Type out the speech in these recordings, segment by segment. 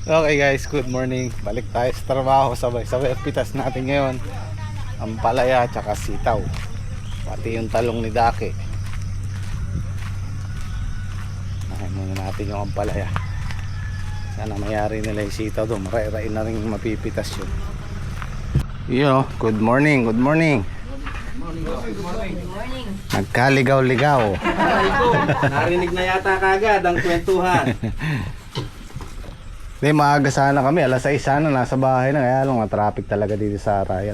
Okay guys, good morning. Balik tayo sa trabaho. Sabay-sabay ang pitas natin ngayon. Ang palaya at saka sitaw. Pati yung talong ni Dake. Nahin muna natin yung ampalaya. Sana mayari nila yung sitaw doon. Maray-ray na rin mapipitas yun. Yo, good morning, good morning. Nagkaligaw-ligaw. Narinig na yata kagad ang kwentuhan. Hindi, maaga sana kami. Alas 6 sana nasa bahay na. Kaya lang, traffic talaga dito sa Arayat.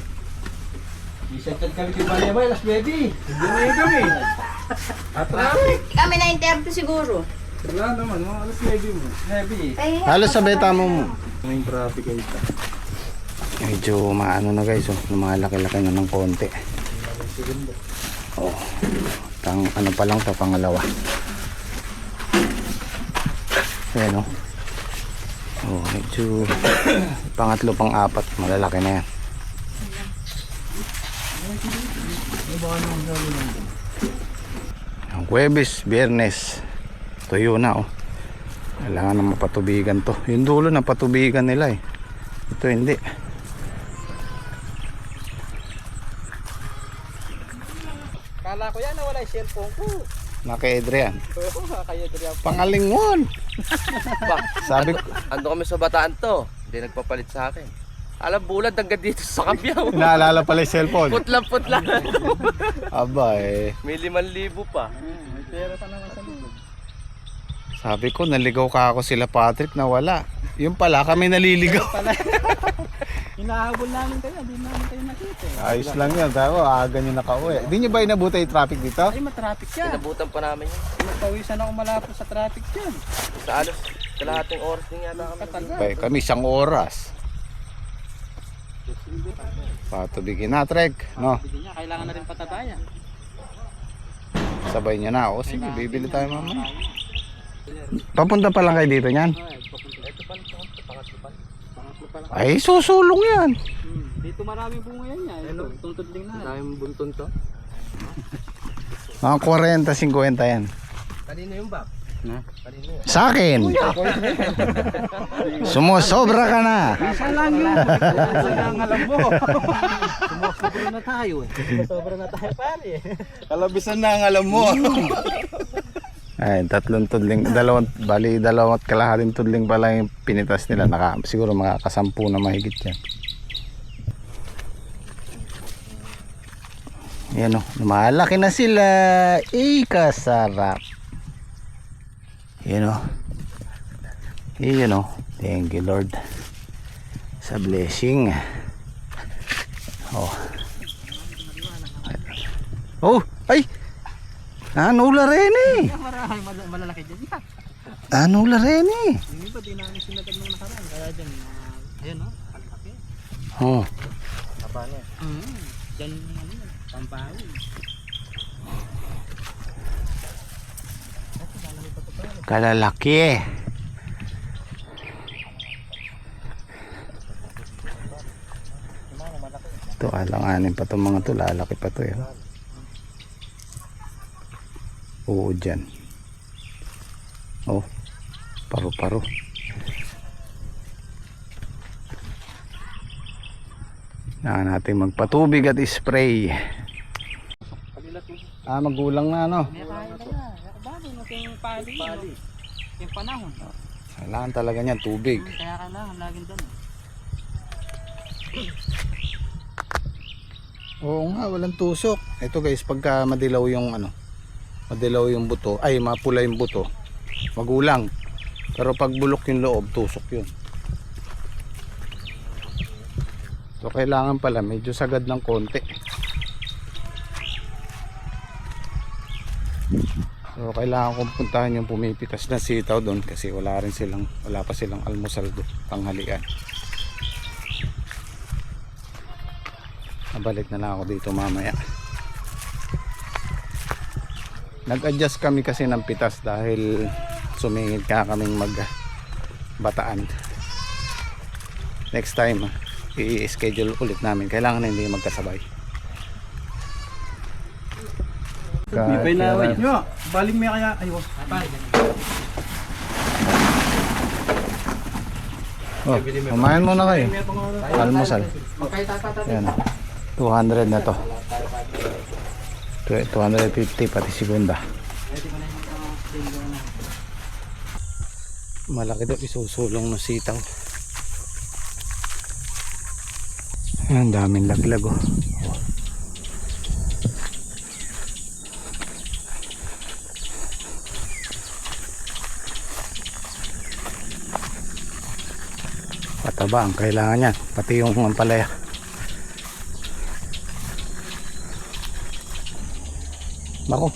Isentad kami kay Balebay, alas 9. Hindi na kami. At traffic. Kami na interview siguro. Wala naman, mga alas 9 mo. 9. Halos sa beta mo. May traffic ay ito. Medyo maano na guys. Lumalaki-laki na ng konti. Oh, ano pa lang ito, pangalawa. Ayan o. Oh, medyo pangatlo, pang-apat. Malalaki na yan. Huwebes, Biyernes, tuyo na oh. Kailangan na mapatubigan to. Yung dulo na patubigan nila eh. Ito hindi. Kala ko yan na wala yung cellphone ko. Naka Adrian. Oo, kaya ito yan. Pangalingon. Sabi ko, Ando kami sa Bataan to. Hindi nagpapalit sa akin. Alam, bulad hanggang dito sa Kabyaw. naalala pala yung cellphone. Putlang-putlang. Aba eh. May 5,000 pa. May pera ka naman sa likod. Sabi ko, naligaw ka ako sila Patrick na wala. Yung pala, kami naliligaw. Hinahabol namin kayo, hindi namin kayo nakita. Ayos lang yan. Tayo, aga nyo nakauwi. Di nyo ba inabuta yung traffic dito? Ay, matraffic yan. Inabutan pa namin yun. Magpawisan ako malapit sa traffic yan. Sa alos, kalahating oras din yata kami. Katagal. Bay, kami 1 oras. Patubigin na, Trek. No? Hindi niya, kailangan na rin patabayan. Sabay nyo na. O sige, bibili tayo mamaya. Papunta pa lang kayo dito niyan? Ito pa lang, pangatlo pa. Pangatlo pa lang. Ay, susulong yan. Dito maraming bunga yan niya. Ito, tuntudling na. Daming bunton to. Mga 40-50 yan. Kanino yung bag? Na? Kanino yun? Sa akin. Sumusobra ka na. Isa lang yun. Isa lang alam mo. Sumusobra na tayo eh. Sumusobra na tayo pare. Kalabisan na ang alam mo. Ay, 3 tudling, dalawat kalahating tudling pa lang yung pinitas nila. Siguro mga kasampu na mahigit yan. Yan o, lumalaki na sila. Kasarap. Yan o. Yan o. Thank you Lord sa blessing. Oh. Oh, ay! Anula rin eh. Maraming malalaki dyan. Anula rin eh. Hindi ba di namin sinagad nung nakaraan? Kaya dyan, ayun no, kalaki. Oh. Taba niya. Dyan, ano yan, pampawi. Kalalaki eh. Ito, alanganin pa itong mga ito. Lalaki pa ito eh. Oo, dyan. Oh, paru-paro. Kailangan natin magpatubig at spray. Magulang na ano. May kaya na yan. Bago na yung pali. Yung panahon. Kailangan talaga niyan tubig. Kaya kailangan laging doon. Oo nga, walang tusok. Ito guys, pagka madilaw yung ano, madilaw yung buto, ay mapula yung buto, magulang. Pero pag bulok yung loob, tusok yun. So kailangan pala medyo sagad ng konti. So kailangan kong puntahan yung pumipitas na sitaw doon kasi wala pa silang almusal doon, tanghalian. Nabalik na lang ako dito mamaya. Nag-adjust kami kasi ng pitas dahil sumingit ka kaming Bataan. Next time i-schedule ulit namin. Kailangan na hindi magkasabay. Ibay na away nyo. Baling may kaya. Ayos. Oh, kumain muna kayo. Almusal. Yan. 200 na to. 250 pati segunda. Malaki daw isusulong ng sitaw. Ang daming laglag oh. Pataba ang kailangan yan, pati yung ampalaya. Bako,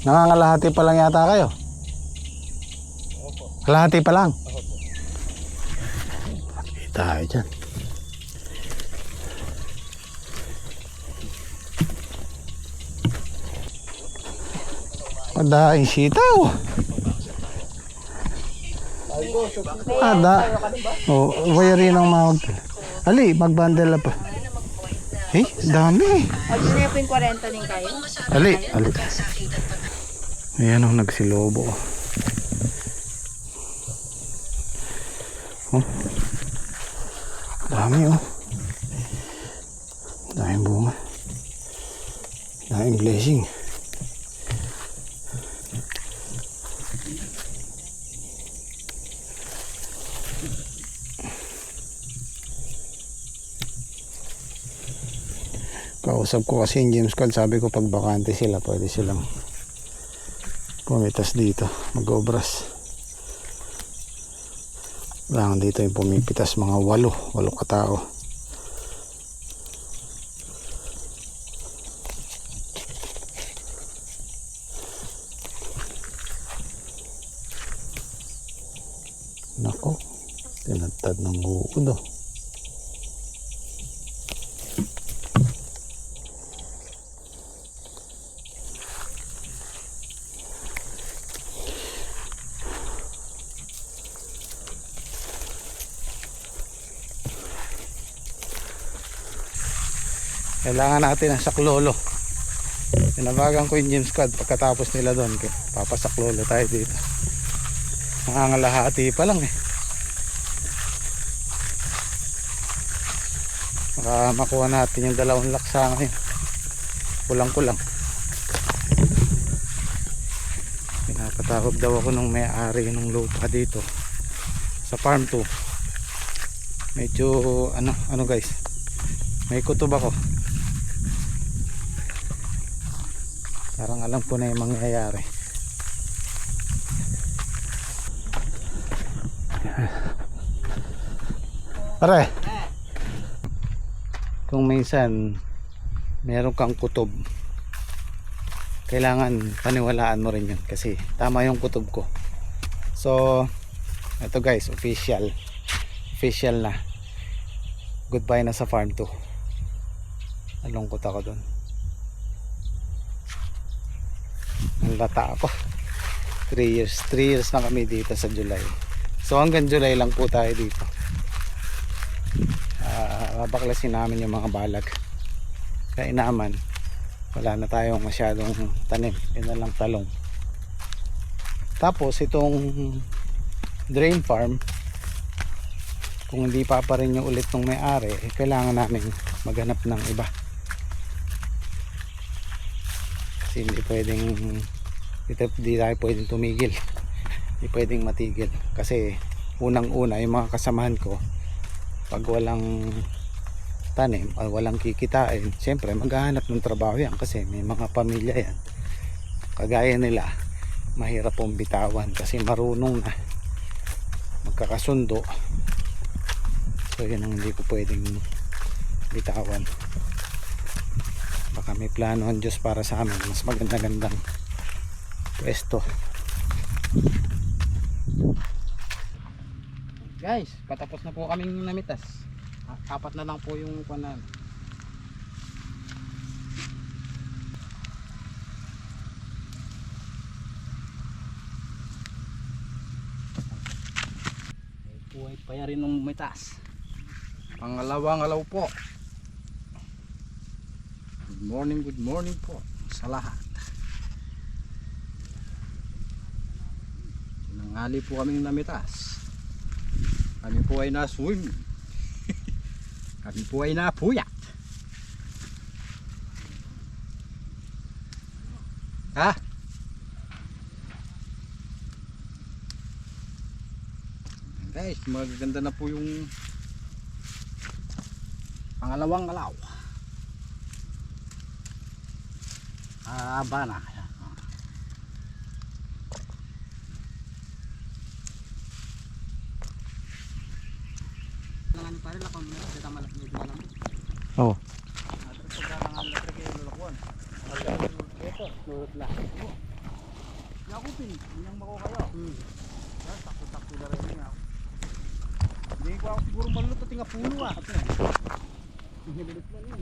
nangangalahati pa lang yata kayo. Kalahati pa lang. Tayo dyan. Madaing sitaw. Ada. Oh, wayari ng mga. Ali, magbandel pa. Eh, dami. O, gusto niya po yung 40 din kayo? Ali. Ayan oh, nagsilobo. Oh. Dami oh. Daming bunga. Daming blessing. Kausap ko kasi yung James Cod, sabi ko pag bakante sila pwede silang pumitas dito, mag-obras. Lang dito yung pumipitas mga 8 katao. Nako, tinatad ng uod oh. Kailangan natin ang saklolo. Tinabagan ko yung James Cod pagkatapos nila doon. Papasaklolo tayo dito. Nangangalahati pa lang eh. Baka makuha natin yung 2 laksa ngayon. Kulang-kulang. Pinapatawag daw ako ng may-ari ng lupa dito sa farm 2. Medyo ano guys, may kutob ako. Parang alam ko na yung mangyayari. Pare, kung minsan meron kang kutob, kailangan paniwalaan mo rin yun kasi tama yung kutob ko. So ito guys, official na goodbye na sa farm 2. Nalungkot ako dun. Nalata ako. 3 years na kami dito sa July. So hanggang July lang po tayo dito. Babaklasin namin yung mga balag. Kaya naman wala na tayong masyadong tanim. Yun na lang talong. Tapos itong drain farm, kung hindi pa rin yung ulit ng may-ari, kailangan namin maghanap ng iba. Kasi hindi tayo pwedeng tumigil. Hindi pwedeng matigil. Kasi unang-una yung mga kasamahan ko, pag walang tanim o walang kikitain, siyempre maghahanap ng trabaho yan kasi may mga pamilya yan. Kagaya nila, mahirap pong bitawan kasi marunong na magkakasundo. So yun ang hindi ko pwedeng bitawan. Baka may plano ang Diyos para sa amin, mas maganda-gandang pwesto. Guys, patapos na po kaming namitas. 4 na lang po yung kuwan. Buhay pa rin ng mitas. Pangalawang alaw po. Good morning po sa lahat. Nangali po kaming namitas. Kami po ay na-swim. Kami po ay napuyat. Ha? Guys, magaganda na po yung pangalawang alaw. Aba na. Oh. Yakupin, yung mako kayo. Yan, takto-takto na rin niya. Hindi ko ako siguro maluluto tinga puno ah. Hinilit lang yun.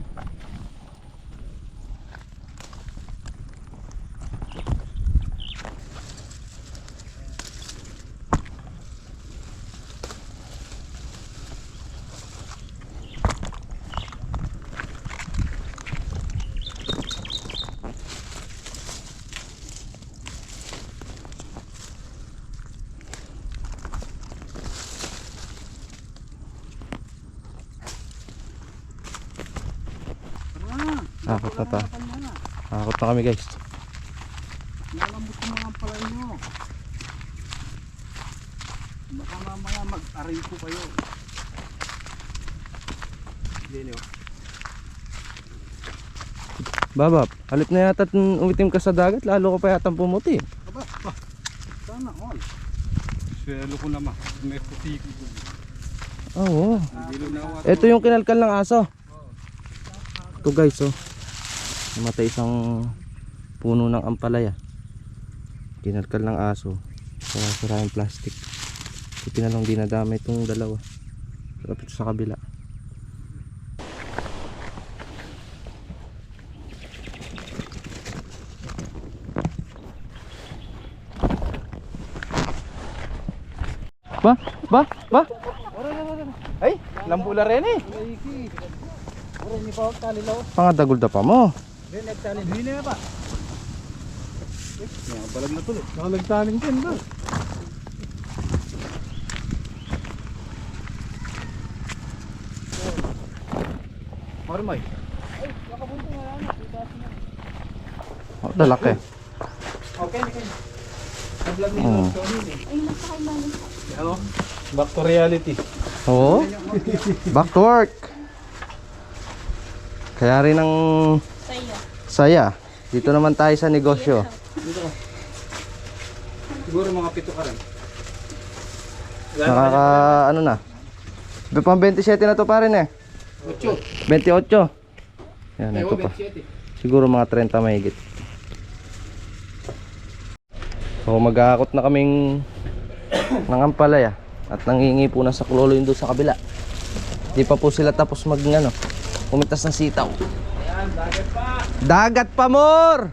Akot na to. Akot na kami guys. Nalambot yung mga palay nyo. Baka mamaya mag-aray ko kayo. Hindi nyo. Babab, halip na yata umitim ka sa dagat, lalo ka pa yata pumuti. Aba, sana all. Swelo ko naman. May puti ko. Oo. Hindi na Ito yung kinalkal ng aso. Ito guys, oh. Namatay isang puno ng ampalaya. Kinalkal ng aso. Kaya sira yung plastic. Ito na lang dinadamay itong dalawa. Kapit sa kabila. Ba? Ay, lambula rin eh. Ora ni pa tali law. Pangadagol da pa mo. Then nagtali din na ba? Ya, balag na tuloy. Saka nagtaling din ba? Marmay. Ay, nakabunto nga lang. Oh, lalaki. Okay, okay. Nag-vlog ni Oh. Tony eh. Ay, nasa kailangan. Ano? Back to reality. Oo. Back to work. Kaya rin ang Sa'yo. saya. Dito naman tayo sa negosyo. Dito. Siguro mga 7 ka rin. Nakaka ano na. Pang 27 na to pa rin eh. 8. 28. Yan, ito pa. Siguro mga 30 mahigit. So mag-aakot na kaming ng ampalaya at nangingi po na sa klolo yun doon sa kabila. Di pa po sila tapos mag ano, pumitas ng sitaw. Ayan, dagat pa. Dagat pa more!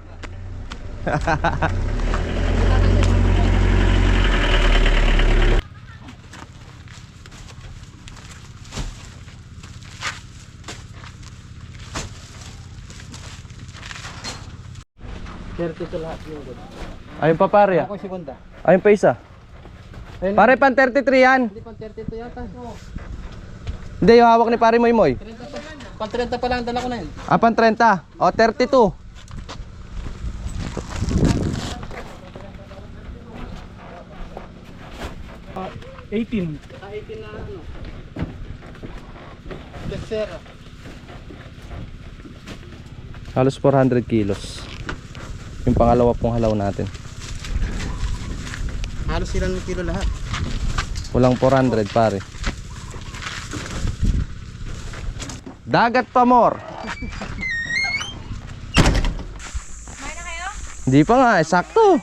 Ito lahat yung good. Ayun pa pare. Ako segunda. Ayun pa isa. Pare pan 33 yan. Hindi pang 32 yata. Hindi yung hawak ni pare Moy Moy. Pang 30 pa lang dala ko na yun. Ah, pan 30. O 32. Ah, 18. 18 na ano. Tercera. Halos 400 kilos. Yung pangalawa pong halaw natin. Halos ilan kilo lahat. Walang 400 pare. Dagat pa more. Kumain na kayo? Hindi pa nga, sakto.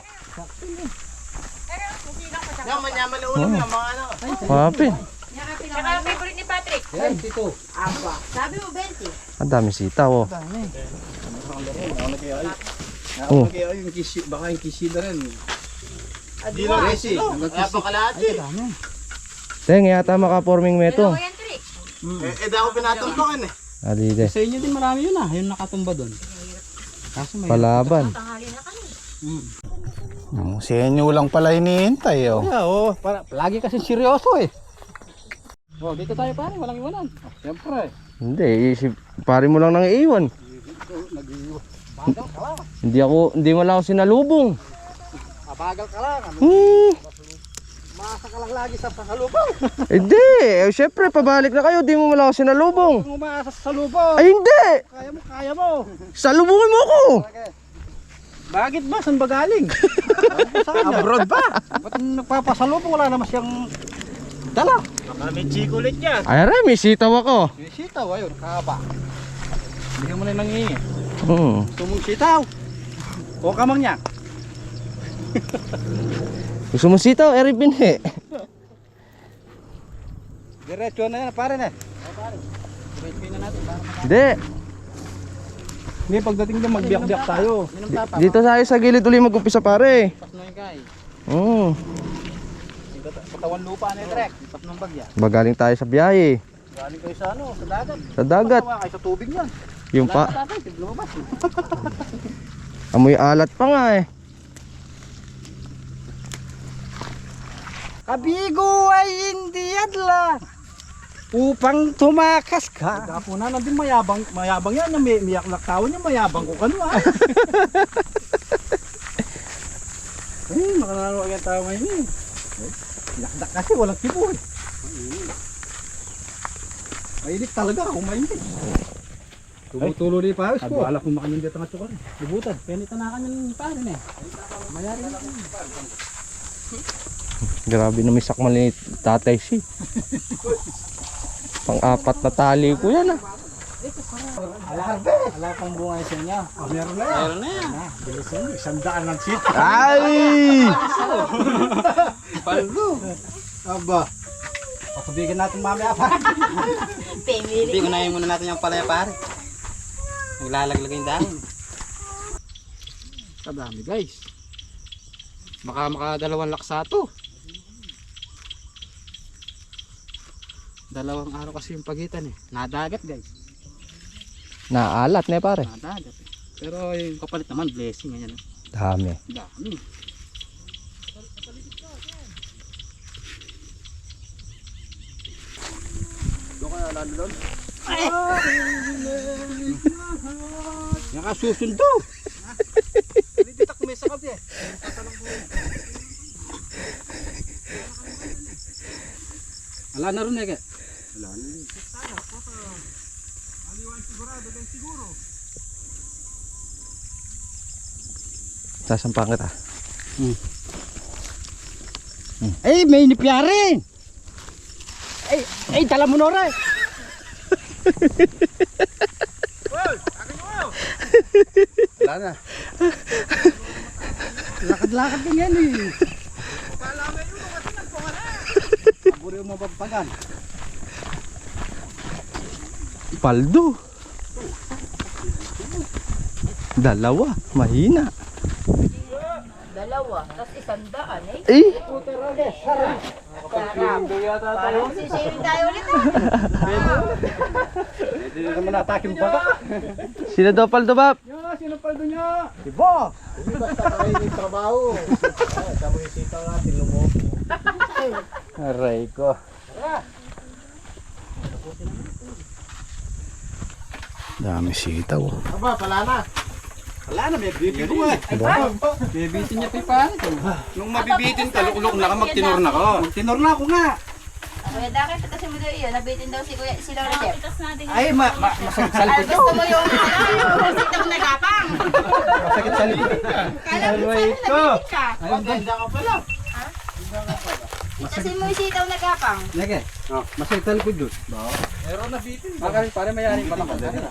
Yaman-yaman na ulam lang mga ano. Papi. Saka ang favorite ni Patrick. Yan, ito. Aba. Sabi mo 20. Ang dami sitaw oh. Ako Oh. kaya yung kisi, baka yung kisi na rin. Di lang kisi. Kaya pa kalahati. Teng, yata maka-forming meto. Dalawa yan, Trick. Eh, ako pinatuntungan eh. Alide. Sa inyo din marami yun ah. Yung nakatumba doon. Kaso may... Palaban. Tanghali na kami. Sa inyo lang pala hinihintay oh. Yeah, oh, para, lagi kasi seryoso eh. Oh, dito tayo pare, walang iwanan. Oh, siyempre. Hindi, pare mo lang nang iiwan. Nag-iiwan. Bagal ka lang. Hindi mo lang ako sinalubong. Bagal ka lang. Ano? Maasa ka lang lagi sa pasalubong. Hindi, syempre pabalik na kayo, di mo lang ako sinalubong. Kung umaasa sa salubong. Ay hindi! Kaya mo. Salubungin mo ako! Bakit ba? Saan ba galing? Abroad ba? Ba't nagpapasalubong? Wala naman siyang dala. Baka may chikulit niya. Ay aray, may sitaw ako. May sitaw, ayun, kaba. Hindi mo na nangingi. Tumong sitaw. O kamang niya. Gusto mo sitaw, eri pinhi. Diretso na yan, pare na. Diretso na natin. Hindi, Hindi, pagdating doon magbiyak-biyak tayo. dito tayo sa gilid uli mag-umpisa pare. Pas na yung kay. Oo, Patawan lupa na yung trek. Pas ng bagya. Magaling tayo sa biyahe. Galing kayo sa ano, sa dagat. Sa dagat. Patawan kayo sa tubig yan. Yung Wala pa, na tatay, lumabas. amoy alat pa nga eh. Kabigo ay hindi lang upang tumakas ka. Kapunan na din mayabang yan. May miyak tao niya mayabang ko kano ah. Makanalo ang tao ngayon eh. Lakdak kasi walang tipo eh. Mainit talaga kung mainit. Tumutulo rin pa ko. Alak kung makanindit ang atsukar. Lubutan. Penitan na kanyang parin eh. Mayari na. Grabe na may sakmal ni tatay si. Pang-apat na tali ko yan ah. Ala pang bunga sa inyo. Meron na yan. Meron na yan. Bilisan mo. 100 ng seat. Ay! Palgo. Aba. Patubigan natin mamaya pa. Pemili. Unahin muna natin yung palaya pare. Naglalaglag yung dahon. Kadami guys. Makadalawang laksa to. Dalawang araw kasi yung pagitan eh. Nadagat guys. Naalat na pare. Nadagat eh. Pero yung kapalit naman blessing ganyan. Dami. Dami. Doon kaya lalo doon? Nakasusundo. Hindi tak may sakap eh. Wala na rin eh. Wala na rin. Sasampang kita. Ay, may nipyarin. Ay, dala mo na rin. Wala na. Lakad-lakad ka yan eh. Paguri mo mapagpagan. Paldo. Dalawa, mahina. Dalawa, tapos 100 eh. Eh, Parang sisirin tayo ulit ah. Hindi naman natakin baga. sino daw paldo bab? Sino paldo niya? Iba! Hindi basta kayo yung trabaho. Sabi yung sitaw natin, lumobo. Aray ko. Dami sitaw. Aba, pala na. Wala na, may bibitin ko eh. Bibitin niya pipa. Nung mabibitin ka, lukulok na ka, magtinor na ka. Magtinor na ako nga. Kuya Daki, patasin mo daw iyon. Nabitin daw si Kuya, si Lola Jeff. Ay, masakit sa Ay, likod gusto mo yung sitang nagapang. Masakit sa likod. Kala mo sa'yo nabitin ka. Ay, ganda ka pala. Patasin mo yung sitaw nagapang. Nage, masakit sa likod yun. Meron na bitin. Makalit pare mayaring pala.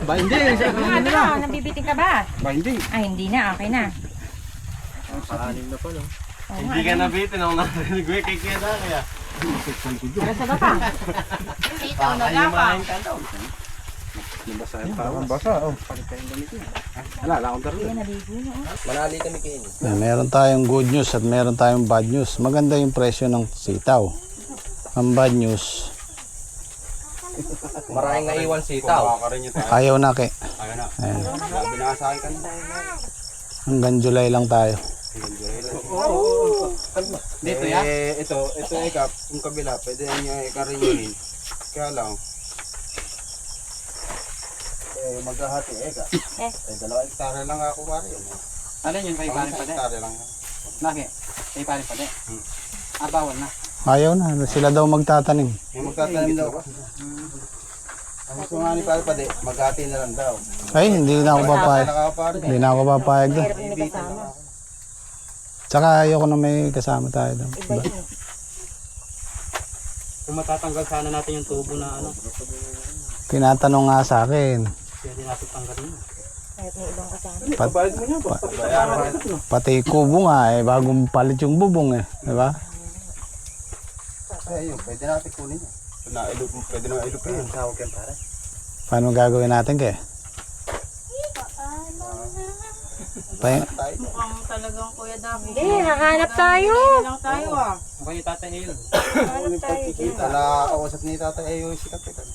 Ba, hindi. Ano, nabibitin ka ba? Ba, hindi. Ay, hindi na. Okay na. Paanim na pala. Hindi ka nabitin. Ako narinig ko kay Kuya Daki. Kaya sa gapang. Sitaw nagapang. Basa, oh. Wala akong daro. Manali kami kayo. Meron tayong good news at meron tayong bad news. Maganda yung presyo ng sitaw. Ang bad news, Maraming naiwan sitaw. ayaw na ke. Ayan. Binasahin ka na. Hanggang July lang tayo. Dito yan? Ito ikap, yung kabila, pwede nyo ikarinyonin. Kaya lang. Maghahati ka. Dalawang hektare lang ako pare yun. Alin yun kay pare pa de? Hektare lang. Bakit? Kay pare pa de? Bawal na. Ayaw na. Sila daw magtatanim. Yung magtatanim daw. Ang gusto nga ni pare pa de, maghati na lang daw. Ay, hindi na ako papayag. Hindi na ako papayag doon. Tsaka ayoko na may kasama tayo doon. Kung matatanggal sana natin yung tubo na ano, Tinatanong nga sa akin. pwede natin tanggalin. Pati kubo nga eh, bagong palit yung bubong eh. Diba? Ayun, pwede natin kunin yun. Pwede naman ilupin yun. Tawag yan pare. Paano gagawin natin kaya? Mukhang talagang Kuya Dami. Hindi, hahanap tayo. Lang tayo ah. Mukhang yung tatay yun. Hahanap tayo. Nakakausap ni tatay ay yung sikat ito.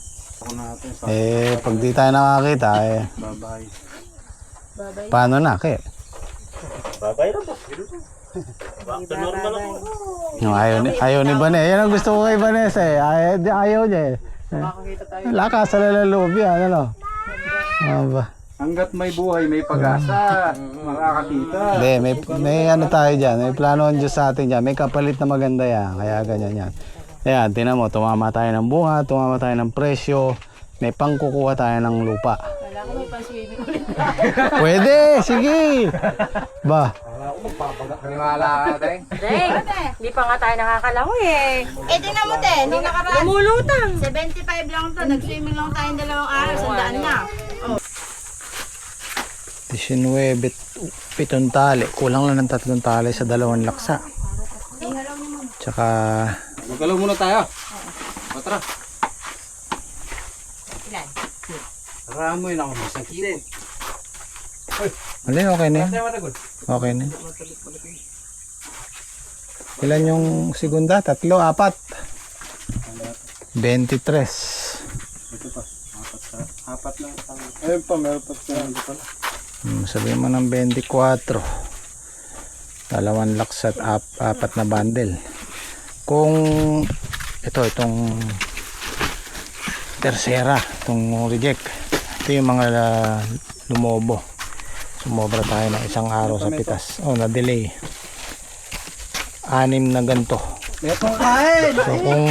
Pag di tayo nakakita eh. Bye-bye. Paano na kaya? No, ayaw ni Vanessa. Yan ang gusto ko kay Vanessa eh. Ayaw niya eh. Makakita tayo. Lakas sa laloob yan, ano? Ba? Hanggat may buhay, may pag-asa. Makakakita. Hindi, may ano tayo dyan. May plano ang Diyos sa atin dyan. May kapalit na maganda yan. Kaya ganyan yan. Ayan, tinan mo. Tumama tayo ng bunga. Tumama tayo ng presyo. May pangkukuha tayo ng lupa. Wala ko may pa-swimming ulit. Pwede! Sige! Ba? Maniwala ka tayo. Deng, hindi pa nga tayo nakakalangoy eh. Tingnan mo, te. Nung nakaraan, Lumulutang. 75 lang to. Nag-swimming lang tayong 2 araw. Sandaan na. 19, 7 tali. Kulang lang ng 3 tali sa 2 laksa. Tsaka... Magalaw muna tayo. Matra. Ilan? Ramoy na ako masakit. Mali, okay na yan. Okay na yan. Ilan yung segunda? 3, 4. 23. Apat lang. Ayun pa, meron pa siya. Sabihin mo ng 24. 2 laksa at 4 na bundle. Kung itong tercera, itong reject, ito yung mga lumobo. Sumobra tayo ng 1 araw sa pitas. Na-delay. 6 na ganito. Metong kain! So kung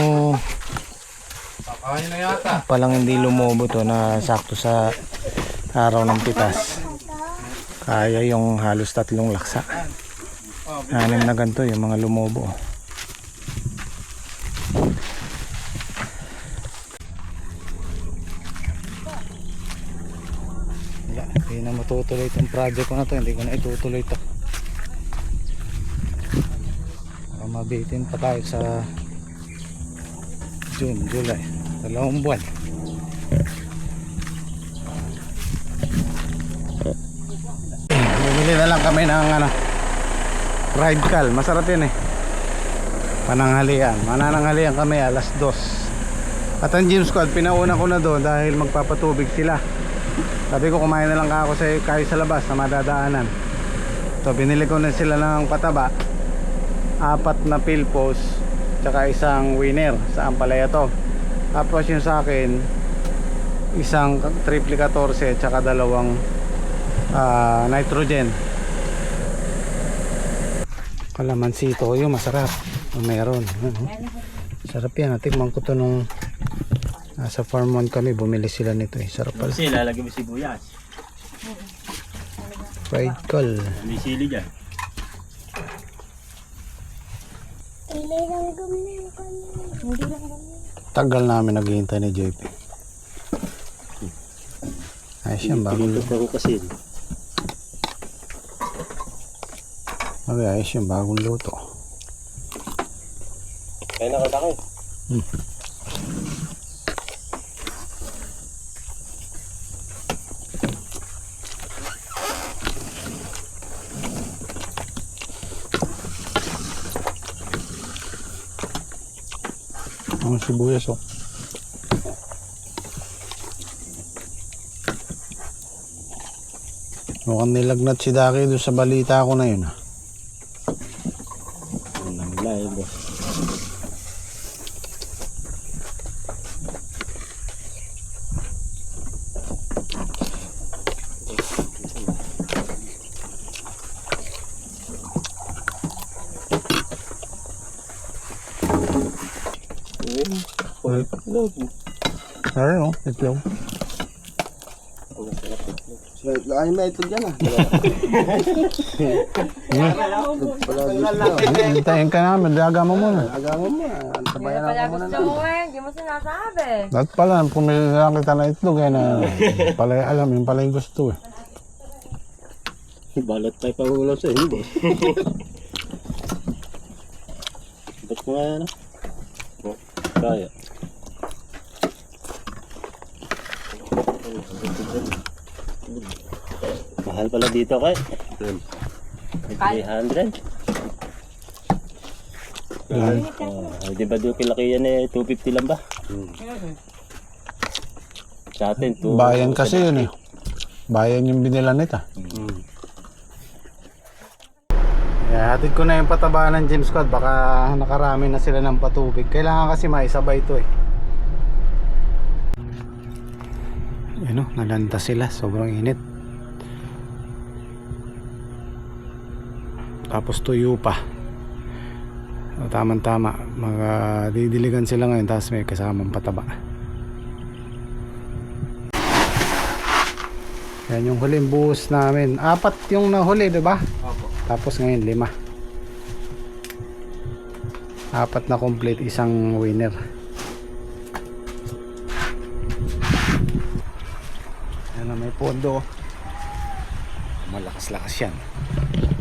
Kakain na yata. palang hindi lumobo to na sakto sa araw ng pitas, kaya yung halos 3 laksa. 6 na ganito yung mga lumobo. Hindi na matutuloy itong project ko na to. Hindi ko na itutuloy ito. Mabitin pa tayo sa June, July. 2 buwan. Bumili na lang kami ng ride call. Masarap yun eh. Pananghalian. Manananghalian kami alas 2. At ang gym squad, pinauna ko na doon dahil magpapatubig sila. Sabi ko kumain na lang ako kayo sa labas na madadaanan. So binili ko na sila ng pataba, 4 na pilpos, tsaka 1 winner sa ampalaya to. Tapos yung sa akin, 1 triple 14 tsaka 2 nitrogen. Kalamansi toyo, masarap. Meron. Sarap yan. Tikman ko to nung sa farm 1 kami, bumili sila nito eh. Sarap pala. Kasi lalagyan mo sibuyas. Fried call. May sili dyan. Tagal namin naghihintay ni JP. Ayos yan, bagong luto. kasi. Okay, ayos yan, bagong luto. Kaya nakatake. Ang sibuyas oh. Mukhang nilagnat si Daki doon sa balita ko na yun. Live. Ayun oh, itlog. Ay, may ito dyan ah. Hintayin ka namin, daga mo muna. Agama mo ah. Hindi Antabayan pala ako muna gusto na. mo eh. Hindi mo sinasabi. Dapat pala, pumili lang kita na itlog eh na pala alam, yung pala yung gusto eh. Balot tayo pag-ulam sa hindi. Ba't mo nga yan? Oh, kaya. Mahal pala dito kay. 300. Di ba doon kilaki yan eh, 250 lang ba? Sa atin, Bayan kasi yun eh. Bayan yung binila nita. Hatid ko na yung pataba ng gym squad. Baka nakarami na sila ng patubig. Kailangan kasi maisabay ito eh. Yan o, nalanta sila. Sobrang init. Tapos tuyo pa. So, tama-tama. Magdidiligan sila ngayon. Tapos may kasamang pataba. Yan yung huling buhos namin. 4 yung nahuli, diba? Opo. Tapos ngayon 5. 4 na complete, isang winner. Yan na, may pondo. Malakas-lakas yan.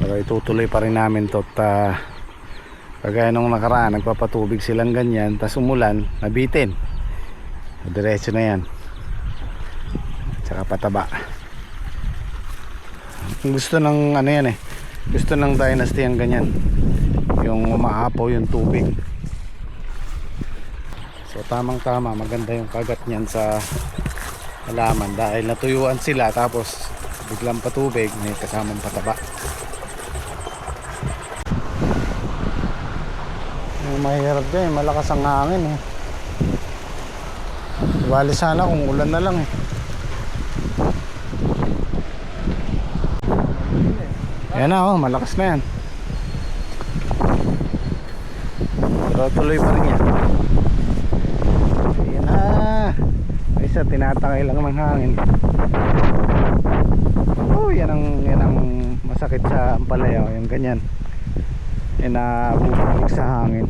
Pero itutuloy pa rin namin to. Kagaya nung nakaraan, nagpapatubig silang ganyan. Tapos umulan, nabitin. Diretso na yan. Tsaka pataba. Gusto ng ano yan eh. Gusto ng dynasty ang ganyan. Yung umaapaw yung tubig. So tamang tama, maganda yung kagat niyan sa halaman. Dahil natuyuan sila tapos biglang patubig, may kasamang pataba. Yung mahirap din, malakas ang hangin eh. Wali sana kung ulan na lang eh. Yan na oh, malakas na yan. Pero tuloy pa rin yan. Yan na. Ay isa, tinatangay lang ng hangin. Oh, yan ang masakit sa ampalaya. Yung ganyan. Yan na bubalik sa hangin.